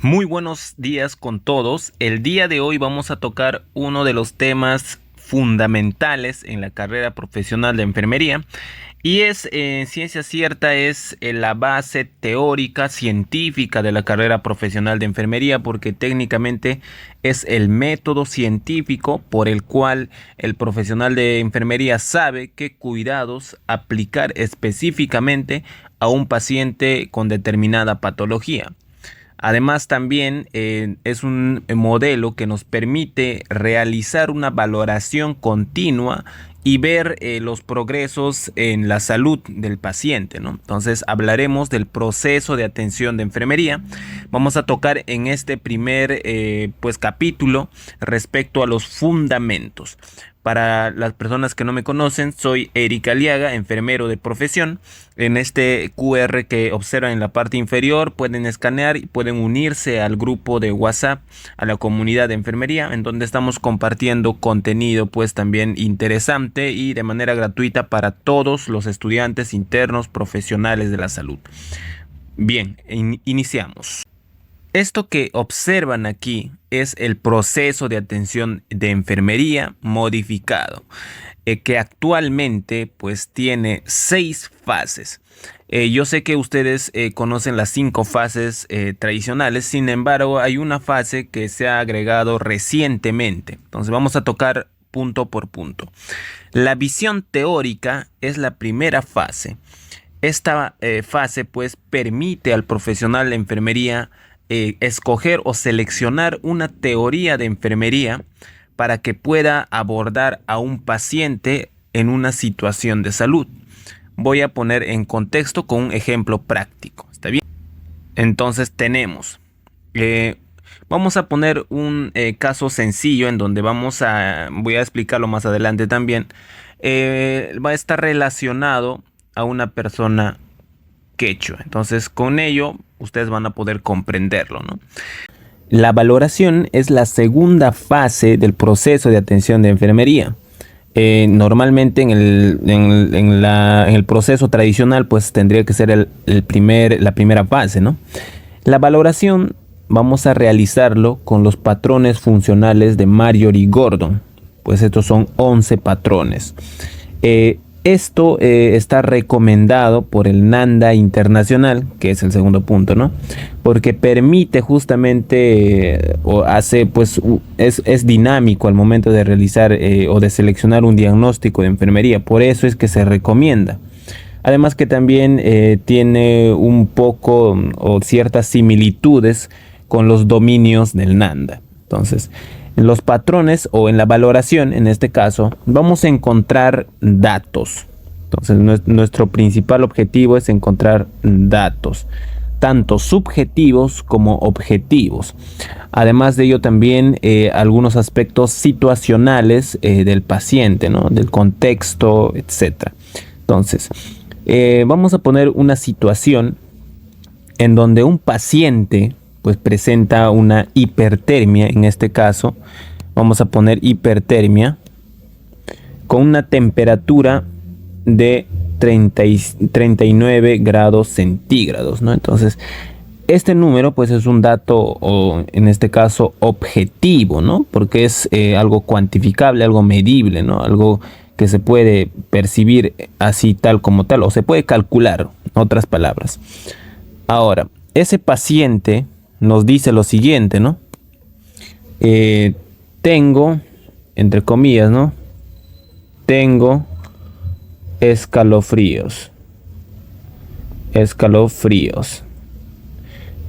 Muy buenos días con todos. El día de hoy vamos a tocar uno de los temas fundamentales en la carrera profesional de enfermería y ciencia cierta, es la base teórica, científica de la carrera profesional de enfermería, porque técnicamente es el método científico por el cual el profesional de enfermería sabe qué cuidados aplicar específicamente a un paciente con determinada patología. Además, también es un modelo que nos permite realizar una valoración continua y ver los progresos en la salud del paciente, ¿no? Entonces, hablaremos del proceso de atención de enfermería. Vamos a tocar en este primer capítulo respecto a los fundamentos. Para las personas que no me conocen, soy Eric Aliaga, enfermero de profesión. En este QR que observan en la parte inferior pueden escanear y pueden unirse al grupo de WhatsApp, a la comunidad de enfermería, en donde estamos compartiendo contenido pues también interesante y de manera gratuita para todos los estudiantes internos profesionales de la salud. Bien, iniciamos. Esto que observan aquí es el proceso de atención de enfermería modificado, que actualmente pues tiene 6 fases. Yo sé que ustedes conocen las 5 fases tradicionales, sin embargo hay una fase que se ha agregado recientemente. Entonces vamos a tocar punto por punto. La visión teórica es la primera fase. Esta fase pues permite al profesional de enfermería escoger o seleccionar una teoría de enfermería para que pueda abordar a un paciente en una situación de salud. Voy a poner en contexto con un ejemplo práctico. ¿Está bien? Entonces vamos a poner un caso sencillo en donde voy a explicarlo más adelante también. Va a estar relacionado a una persona quechua. Entonces, con ello ustedes van a poder comprenderlo, ¿no? La valoración es la segunda fase del proceso de atención de enfermería. Normalmente en el proceso tradicional pues tendría que ser la primera fase, ¿no? La valoración vamos a realizarlo con los patrones funcionales de Marjorie-Gordon. Pues estos son 11 patrones. Esto está recomendado por el NANDA Internacional, que es el segundo punto, ¿no? Porque permite justamente, es dinámico al momento de realizar o de seleccionar un diagnóstico de enfermería. Por eso es que se recomienda. Además que también tiene un poco o ciertas similitudes con los dominios del NANDA. Entonces, en los patrones o en la valoración, en este caso, vamos a encontrar datos. Entonces, nuestro principal objetivo es encontrar datos, tanto subjetivos como objetivos. Además de ello, también algunos aspectos situacionales del paciente, ¿no? Del contexto, etc. Entonces, vamos a poner una situación en donde un paciente pues presenta una hipertermia. En este caso vamos a poner hipertermia con una temperatura de 39 grados centígrados, ¿no? Entonces este número pues es un dato, o en este caso objetivo, ¿no? Porque es algo cuantificable, algo medible, ¿no? Algo que se puede percibir así tal como tal, o se puede calcular, en otras palabras. Ahora, ese paciente nos dice lo siguiente, ¿no? Tengo, entre comillas, ¿no? Tengo escalofríos.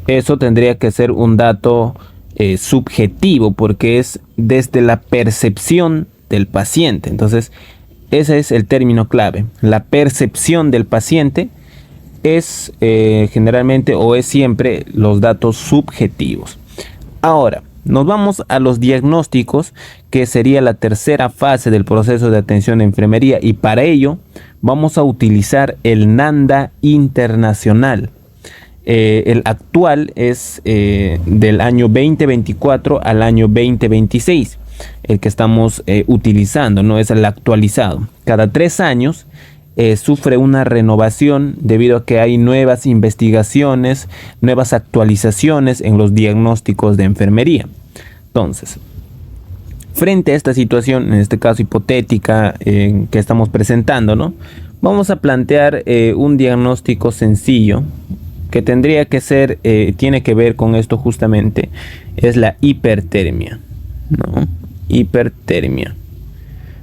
Eso tendría que ser un dato subjetivo, porque es desde la percepción del paciente. Entonces, ese es el término clave. La percepción del paciente es generalmente o es siempre los datos subjetivos. Ahora, nos vamos a los diagnósticos, que sería la tercera fase del proceso de atención de enfermería, y para ello vamos a utilizar el NANDA Internacional. El actual es del año 2024 al año 2026. El que estamos utilizando, no es el actualizado. Cada 3 años sufre una renovación debido a que hay nuevas investigaciones, nuevas actualizaciones en los diagnósticos de enfermería. Entonces, frente a esta situación, en este caso hipotética que estamos presentando, ¿no? Vamos a plantear un diagnóstico sencillo que tendría que ser, tiene que ver con esto justamente, es la hipertermia, ¿no? Hipertermia.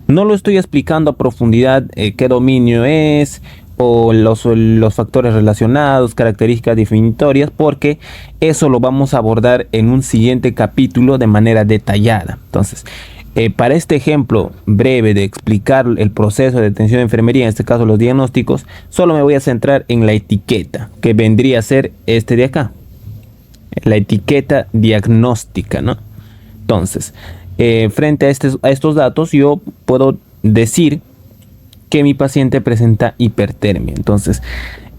No lo estoy explicando a profundidad qué dominio es o los factores relacionados, características definitorias, porque eso lo vamos a abordar en un siguiente capítulo de manera detallada. Entonces, para este ejemplo breve de explicar el proceso de atención de enfermería, en este caso los diagnósticos, solo me voy a centrar en la etiqueta, que vendría a ser este de acá, la etiqueta diagnóstica, ¿no? Entonces, frente a estos datos, yo puedo decir que mi paciente presenta hipertermia. Entonces,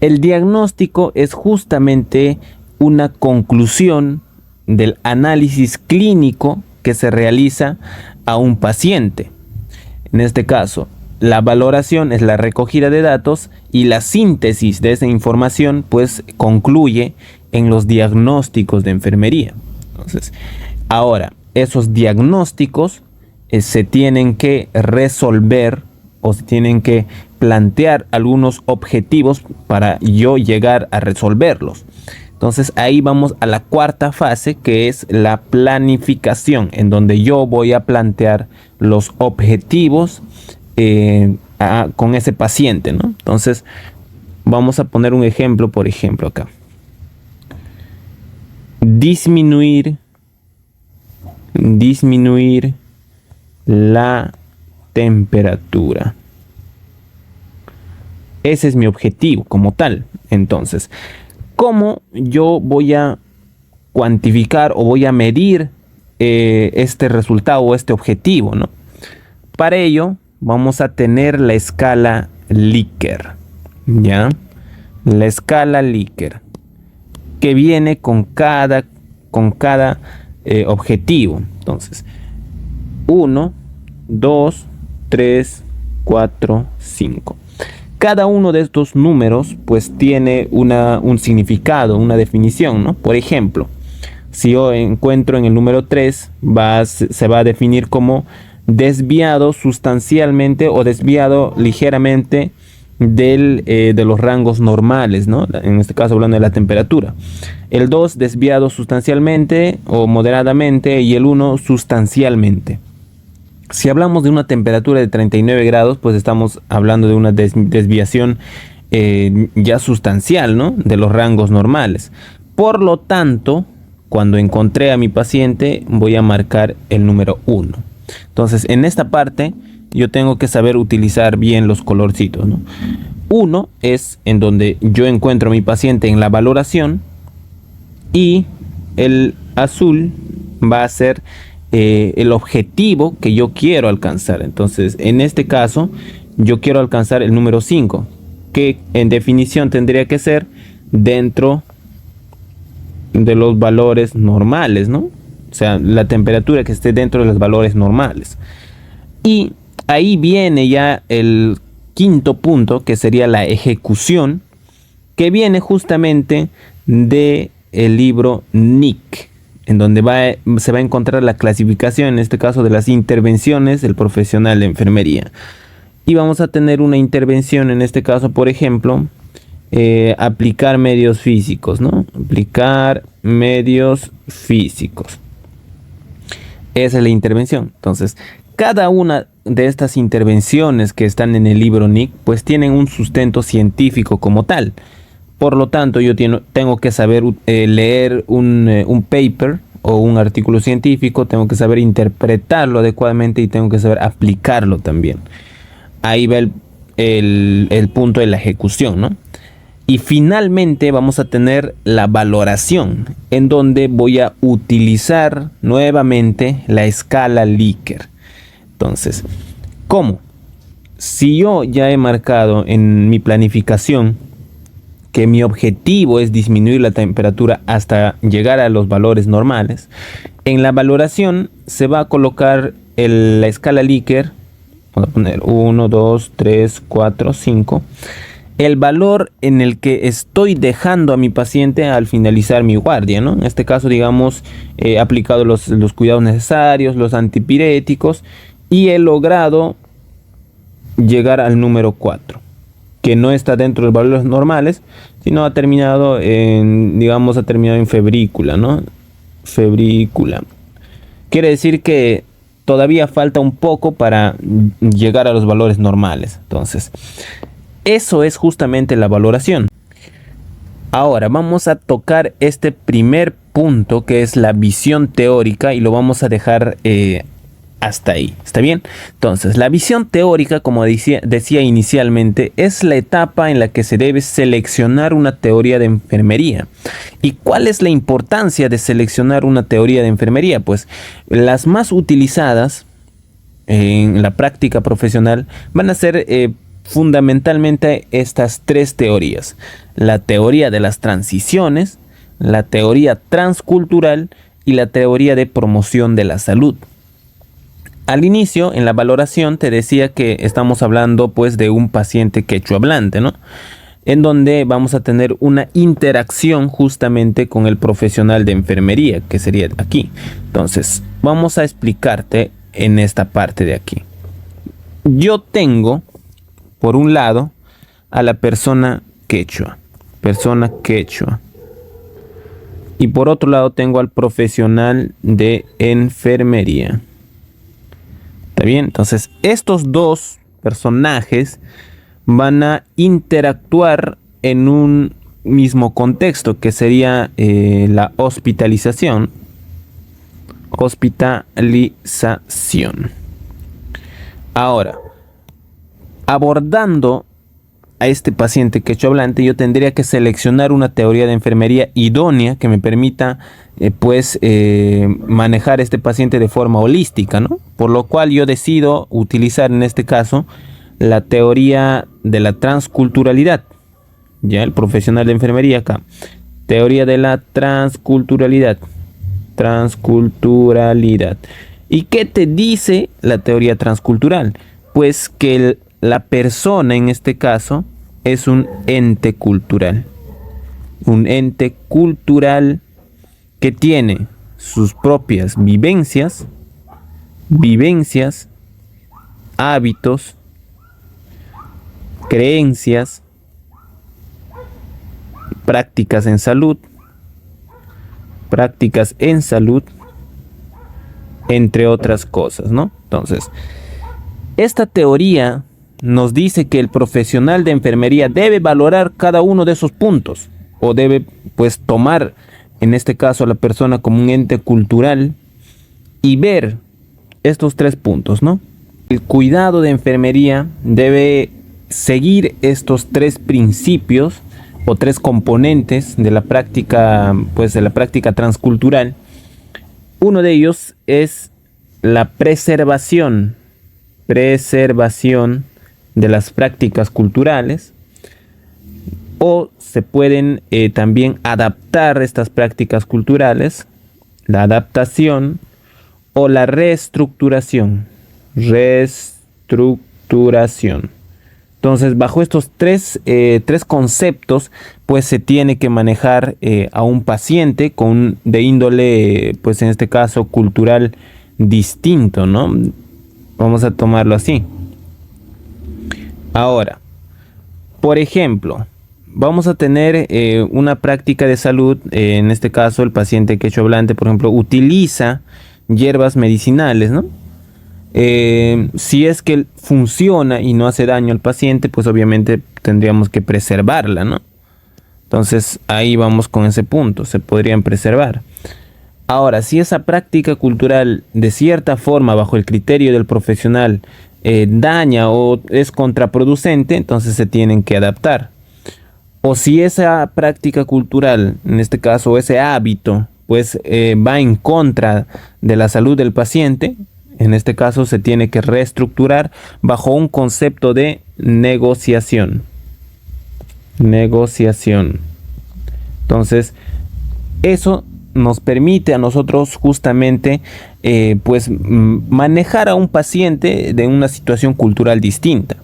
el diagnóstico es justamente una conclusión del análisis clínico que se realiza a un paciente. En este caso, la valoración es la recogida de datos y la síntesis de esa información pues concluye en los diagnósticos de enfermería. Entonces, ahora, esos diagnósticos se tienen que resolver o se tienen que plantear algunos objetivos para yo llegar a resolverlos. Entonces ahí vamos a la cuarta fase, que es la planificación, en donde yo voy a plantear los objetivos con ese paciente, ¿no? Entonces vamos a poner un ejemplo, por ejemplo acá. Disminuir la temperatura. Ese es mi objetivo como tal. Entonces, ¿cómo yo voy a cuantificar o voy a medir este resultado o este objetivo, ¿no? Para ello, vamos a tener la escala Likert, ¿ya? La escala Likert, que viene con cada objetivo. Entonces, 1, 2, 3, 4, 5. Cada uno de estos números pues tiene un significado, una definición, ¿no? Por ejemplo, si yo encuentro en el número 3, se va a definir como desviado sustancialmente o desviado ligeramente de los rangos normales, ¿no? En este caso hablando de la temperatura. El 2 desviado sustancialmente o moderadamente y el 1 sustancialmente. Si hablamos de una temperatura de 39 grados, pues estamos hablando de una desviación ya sustancial, ¿no? De los rangos normales. Por lo tanto, cuando encontré a mi paciente, voy a marcar el número 1. Entonces, en esta parte, yo tengo que saber utilizar bien los colorcitos, ¿no? 1 es en donde yo encuentro a mi paciente en la valoración y el azul va a ser el objetivo que yo quiero alcanzar. Entonces, en este caso, yo quiero alcanzar el número 5, que en definición tendría que ser dentro de los valores normales, ¿no? O sea, la temperatura que esté dentro de los valores normales. Y ahí viene ya el quinto punto, que sería la ejecución, que viene justamente de el libro Nick, en donde se va a encontrar la clasificación, en este caso, de las intervenciones del profesional de enfermería. Y vamos a tener una intervención, en este caso, por ejemplo, aplicar medios físicos, ¿no? Aplicar medios físicos. Esa es la intervención. Entonces, cada una de estas intervenciones que están en el libro Nick, pues tienen un sustento científico como tal. Por lo tanto, yo tengo que saber leer un paper o un artículo científico, tengo que saber interpretarlo adecuadamente y tengo que saber aplicarlo también. Ahí va el punto de la ejecución, ¿no? Y finalmente vamos a tener la valoración, en donde voy a utilizar nuevamente la escala Likert. Entonces, ¿cómo? Si yo ya he marcado en mi planificación que mi objetivo es disminuir la temperatura hasta llegar a los valores normales, en la valoración se va a colocar la escala Likert Vamos a poner 1, 2, 3, 4, 5. El valor en el que estoy dejando a mi paciente al finalizar mi guardia, ¿no? En este caso, digamos, he aplicado los cuidados necesarios, los antipiréticos, y he logrado llegar al número 4, que no está dentro de los valores normales, sino ha terminado en, digamos, ha terminado en febrícula, ¿no? Febrícula. Quiere decir que todavía falta un poco para llegar a los valores normales. Entonces, eso es justamente la valoración. Ahora vamos a tocar este primer punto, que es la visión teórica, y lo vamos a dejar hasta ahí. ¿Está bien? Entonces, la visión teórica, como decía inicialmente, es la etapa en la que se debe seleccionar una teoría de enfermería. ¿Y cuál es la importancia de seleccionar una teoría de enfermería? Pues las más utilizadas en la práctica profesional van a ser fundamentalmente estas tres teorías: la teoría de las transiciones, la teoría transcultural y la teoría de promoción de la salud. Al inicio, en la valoración, te decía que estamos hablando pues de un paciente quechua hablante, ¿no? En donde vamos a tener una interacción justamente con el profesional de enfermería, que sería aquí. Entonces, vamos a explicarte en esta parte de aquí. Yo tengo, por un lado, a la persona quechua. Y por otro lado tengo al profesional de enfermería. ¿Está bien? Entonces, estos dos personajes van a interactuar en un mismo contexto, que sería la hospitalización. Ahora, abordando a este paciente quechua hablante, yo tendría que seleccionar una teoría de enfermería idónea que me permita manejar este paciente de forma holística, ¿no? Por lo cual yo decido utilizar en este caso la teoría de la transculturalidad. Ya, el profesional de enfermería acá. Teoría de la transculturalidad. ¿Y qué te dice la teoría transcultural? Pues que la persona en este caso es un ente cultural. Un ente cultural que tiene sus propias vivencias, hábitos, creencias, prácticas en salud, entre otras cosas, ¿no? Entonces, esta teoría nos dice que el profesional de enfermería debe valorar cada uno de esos puntos, o debe pues tomar en este caso a la persona como un ente cultural y ver estos tres puntos, ¿no? El cuidado de enfermería debe seguir estos tres principios o tres componentes de la práctica, pues de la práctica transcultural. Uno de ellos es la preservación de las prácticas culturales, o se pueden también adaptar estas prácticas culturales, la adaptación o la reestructuración. Entonces, bajo estos tres conceptos, pues se tiene que manejar a un paciente de índole, pues en este caso, cultural distinto, ¿no? Vamos a tomarlo así. Ahora, por ejemplo, vamos a tener una práctica de salud, en este caso el paciente quechua hablante, por ejemplo, utiliza hierbas medicinales, ¿no? Si es que funciona y no hace daño al paciente, pues obviamente tendríamos que preservarla, ¿no? Entonces ahí vamos con ese punto, se podrían preservar. Ahora, si esa práctica cultural de cierta forma, bajo el criterio del profesional, daña o es contraproducente, entonces se tienen que adaptar. O si esa práctica cultural, en este caso ese hábito, pues va en contra de la salud del paciente, en este caso se tiene que reestructurar bajo un concepto de negociación. Entonces, eso nos permite a nosotros justamente pues manejar a un paciente de una situación cultural distinta.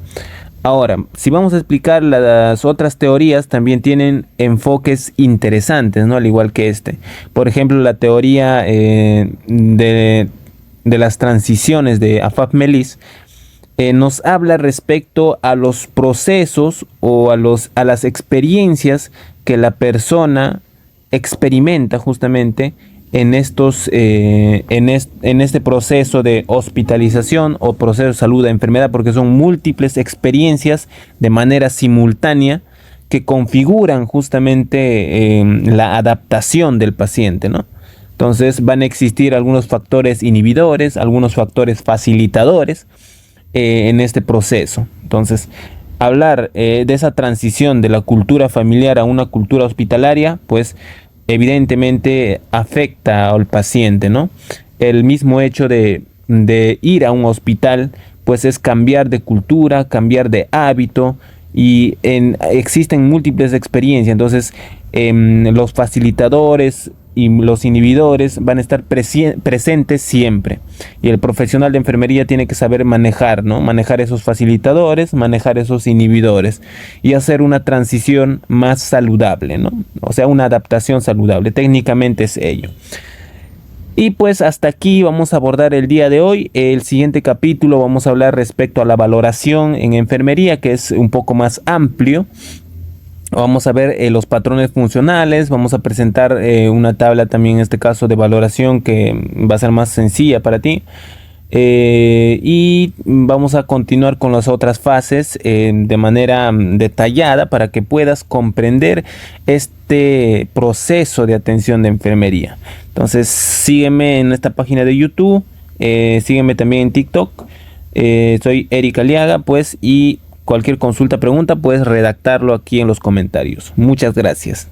Ahora, si vamos a explicar las otras teorías, también tienen enfoques interesantes, ¿no? Al igual que este. Por ejemplo, la teoría de las transiciones de Afaf-Melis nos habla respecto a los procesos o a las experiencias que la persona experimenta justamente en este proceso de hospitalización o proceso de salud de enfermedad, porque son múltiples experiencias de manera simultánea que configuran justamente la adaptación del paciente, ¿no? Entonces van a existir algunos factores inhibidores, algunos factores facilitadores en este proceso. Entonces, hablar de esa transición de la cultura familiar a una cultura hospitalaria, pues evidentemente afecta al paciente, ¿no? El mismo hecho de ir a un hospital, pues es cambiar de cultura, cambiar de hábito, y existen múltiples experiencias. Entonces los facilitadores y los inhibidores van a estar presentes siempre, y el profesional de enfermería tiene que saber manejar, ¿no? Manejar esos facilitadores, manejar esos inhibidores y hacer una transición más saludable, ¿no? O sea, una adaptación saludable, técnicamente es ello. Y pues hasta aquí vamos a abordar el día de hoy. El siguiente capítulo vamos a hablar respecto a la valoración en enfermería, que es un poco más amplio. Vamos a ver los patrones funcionales, vamos a presentar una tabla también en este caso de valoración que va a ser más sencilla para ti. Y vamos a continuar con las otras fases de manera detallada para que puedas comprender este proceso de atención de enfermería. Entonces sígueme en esta página de YouTube, sígueme también en TikTok, soy Eric Aliaga, pues, y cualquier consulta, pregunta, puedes redactarlo aquí en los comentarios. Muchas gracias.